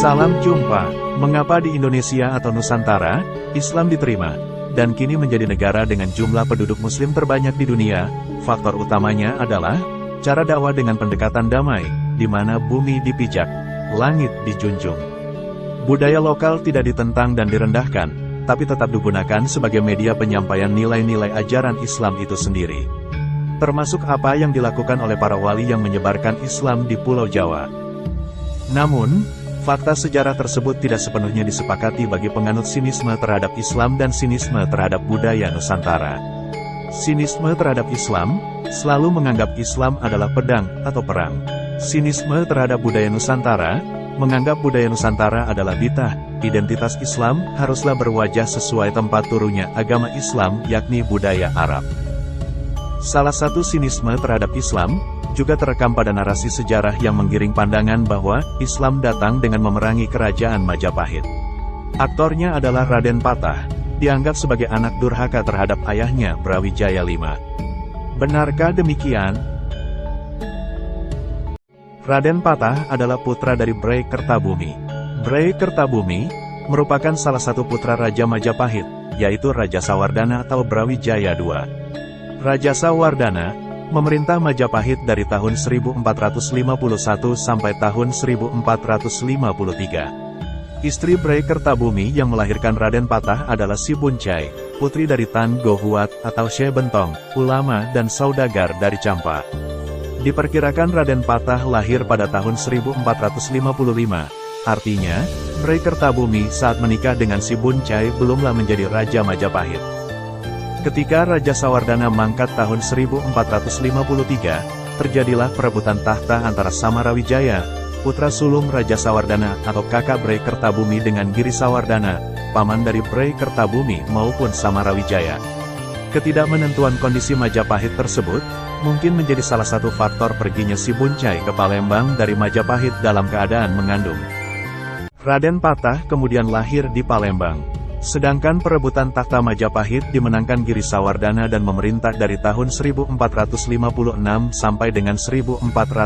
Salam jumpa. Mengapa di Indonesia atau Nusantara, Islam diterima, dan kini menjadi negara dengan jumlah penduduk muslim terbanyak di dunia? Faktor utamanya adalah cara dakwah dengan pendekatan damai, di mana bumi dipijak, langit dijunjung. Budaya lokal tidak ditentang dan direndahkan, tapi tetap digunakan sebagai media penyampaian nilai-nilai ajaran Islam itu sendiri. Termasuk apa yang dilakukan oleh para wali yang menyebarkan Islam di Pulau Jawa. Namun, fakta sejarah tersebut tidak sepenuhnya disepakati bagi penganut sinisme terhadap Islam dan sinisme terhadap budaya Nusantara. Sinisme terhadap Islam selalu menganggap Islam adalah pedang atau perang. Sinisme terhadap budaya Nusantara menganggap budaya Nusantara adalah bitah. Identitas Islam haruslah berwajah sesuai tempat turunnya agama Islam, yakni budaya Arab. Salah satu sinisme terhadap Islam juga terekam pada narasi sejarah yang menggiring pandangan bahwa Islam datang dengan memerangi kerajaan Majapahit. Aktornya adalah Raden Patah, dianggap sebagai anak durhaka terhadap ayahnya Brawijaya V. Benarkah demikian? Raden Patah adalah putra dari Bray Kertabumi. Bray Kertabumi merupakan salah satu putra Raja Majapahit, yaitu Raja Sawardana atau Brawijaya II. Raja Sawardana memerintah Majapahit dari tahun 1451 sampai tahun 1453. Istri Bray Kertabumi yang melahirkan Raden Patah adalah Si Buncai, putri dari Tan Gohuat atau Syekh Bentong, ulama dan saudagar dari Campa. Diperkirakan Raden Patah lahir pada tahun 1455, artinya, Bray Kertabumi saat menikah dengan Si Buncai belumlah menjadi Raja Majapahit. Ketika Raja Sawardana mangkat tahun 1453, terjadilah perebutan tahta antara Samarawijaya, putra sulung Raja Sawardana atau kakak Bray Kertabumi dengan Giri Sawardana, paman dari Bray Kertabumi maupun Samarawijaya. Ketidakmenentuan kondisi Majapahit tersebut, mungkin menjadi salah satu faktor perginya Si Buncai ke Palembang dari Majapahit dalam keadaan mengandung. Raden Patah kemudian lahir di Palembang. Sedangkan perebutan takhta Majapahit dimenangkan Giri Sawardana dan memerintah dari tahun 1456 sampai dengan 1466.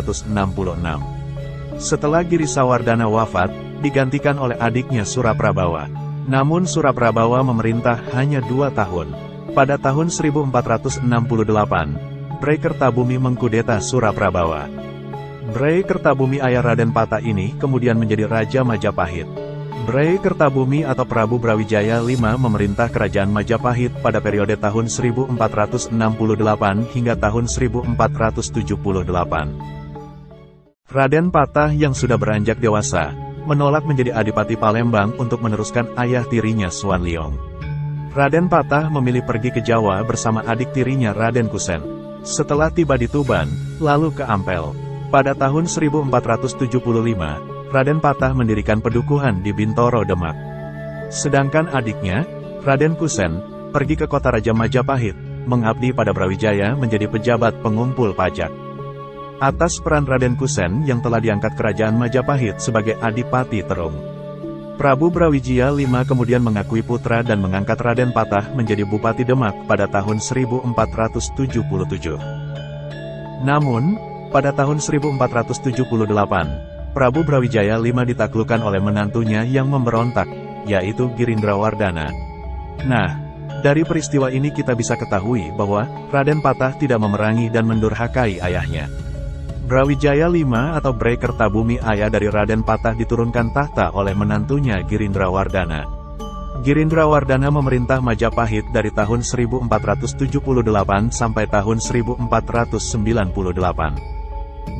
Setelah Giri Sawardana wafat, digantikan oleh adiknya Suraprabawa. Namun Suraprabawa memerintah hanya 2 tahun. Pada tahun 1468, Bray Kertabumi mengkudeta Suraprabawa. Bray Kertabumi ayah Raden Patah ini kemudian menjadi Raja Majapahit. Bray Kertabumi atau Prabu Brawijaya V memerintah kerajaan Majapahit pada periode tahun 1468 hingga tahun 1478. Raden Patah yang sudah beranjak dewasa, menolak menjadi Adipati Palembang untuk meneruskan ayah tirinya Suwan Liong. Raden Patah memilih pergi ke Jawa bersama adik tirinya Raden Kusen. Setelah tiba di Tuban, lalu ke Ampel. Pada tahun 1475, Raden Patah mendirikan pedukuhan di Bintoro, Demak. Sedangkan adiknya, Raden Kusen, pergi ke kota Raja Majapahit, mengabdi pada Brawijaya menjadi pejabat pengumpul pajak. Atas peran Raden Kusen yang telah diangkat kerajaan Majapahit sebagai Adipati Terung, Prabu Brawijaya V kemudian mengakui putra dan mengangkat Raden Patah menjadi Bupati Demak pada tahun 1477. Namun, pada tahun 1478, Prabu Brawijaya V ditaklukkan oleh menantunya yang memberontak, yaitu Girindrawardana. Nah, dari peristiwa ini kita bisa ketahui bahwa Raden Patah tidak memerangi dan mendurhakai ayahnya. Brawijaya V atau Bray Kertabumi ayah dari Raden Patah diturunkan tahta oleh menantunya Girindrawardana. Girindrawardana memerintah Majapahit dari tahun 1478 sampai tahun 1498.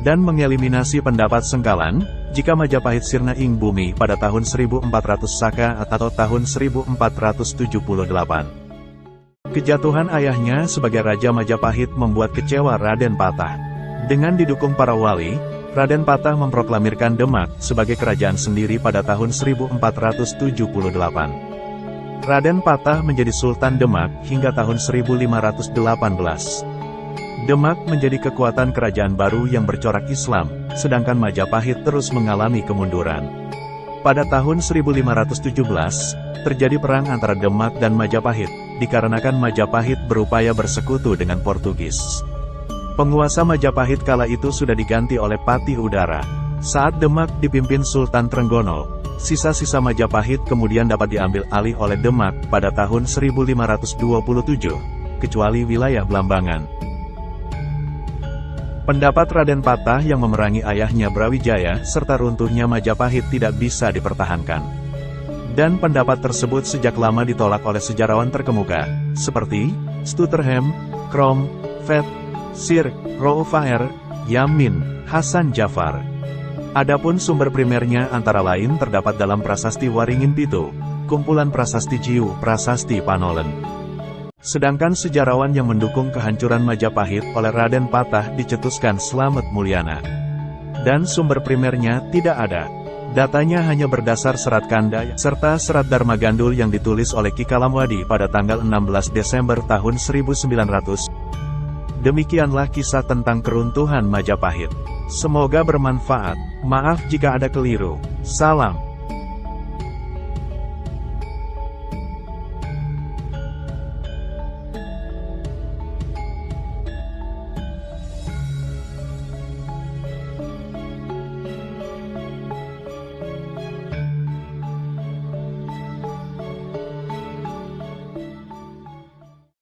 Dan mengeliminasi pendapat sengkalan, jika Majapahit sirna ing bumi pada tahun 1400 Saka atau tahun 1478. Kejatuhan ayahnya sebagai Raja Majapahit membuat kecewa Raden Patah. Dengan didukung para wali, Raden Patah memproklamirkan Demak sebagai kerajaan sendiri pada tahun 1478. Raden Patah menjadi Sultan Demak hingga tahun 1518. Demak menjadi kekuatan kerajaan baru yang bercorak Islam, sedangkan Majapahit terus mengalami kemunduran. Pada tahun 1517, terjadi perang antara Demak dan Majapahit, dikarenakan Majapahit berupaya bersekutu dengan Portugis. Penguasa Majapahit kala itu sudah diganti oleh Patih Udara. Saat Demak dipimpin Sultan Trenggono, Sisa-sisa Majapahit kemudian dapat diambil alih oleh Demak pada tahun 1527, kecuali wilayah Blambangan. Pendapat Raden Patah yang memerangi ayahnya Brawijaya serta runtuhnya Majapahit tidak bisa dipertahankan. Dan pendapat tersebut sejak lama ditolak oleh sejarawan terkemuka, seperti Stutterheim, Krom, Vet, Sir, Roufaer, Yamin, Hasan Jafar. Adapun sumber primernya antara lain terdapat dalam Prasasti Waringin Pitu, kumpulan Prasasti Jiu, Prasasti Panolen. Sedangkan sejarawan yang mendukung kehancuran Majapahit oleh Raden Patah dicetuskan Slamet Mulyana. Dan sumber primernya tidak ada. Datanya hanya berdasar serat Kanda serta serat Dharma Gandul yang ditulis oleh Ki Kalamwadi pada tanggal 16 Desember tahun 1900. Demikianlah kisah tentang keruntuhan Majapahit. Semoga bermanfaat. Maaf jika ada keliru. Salam.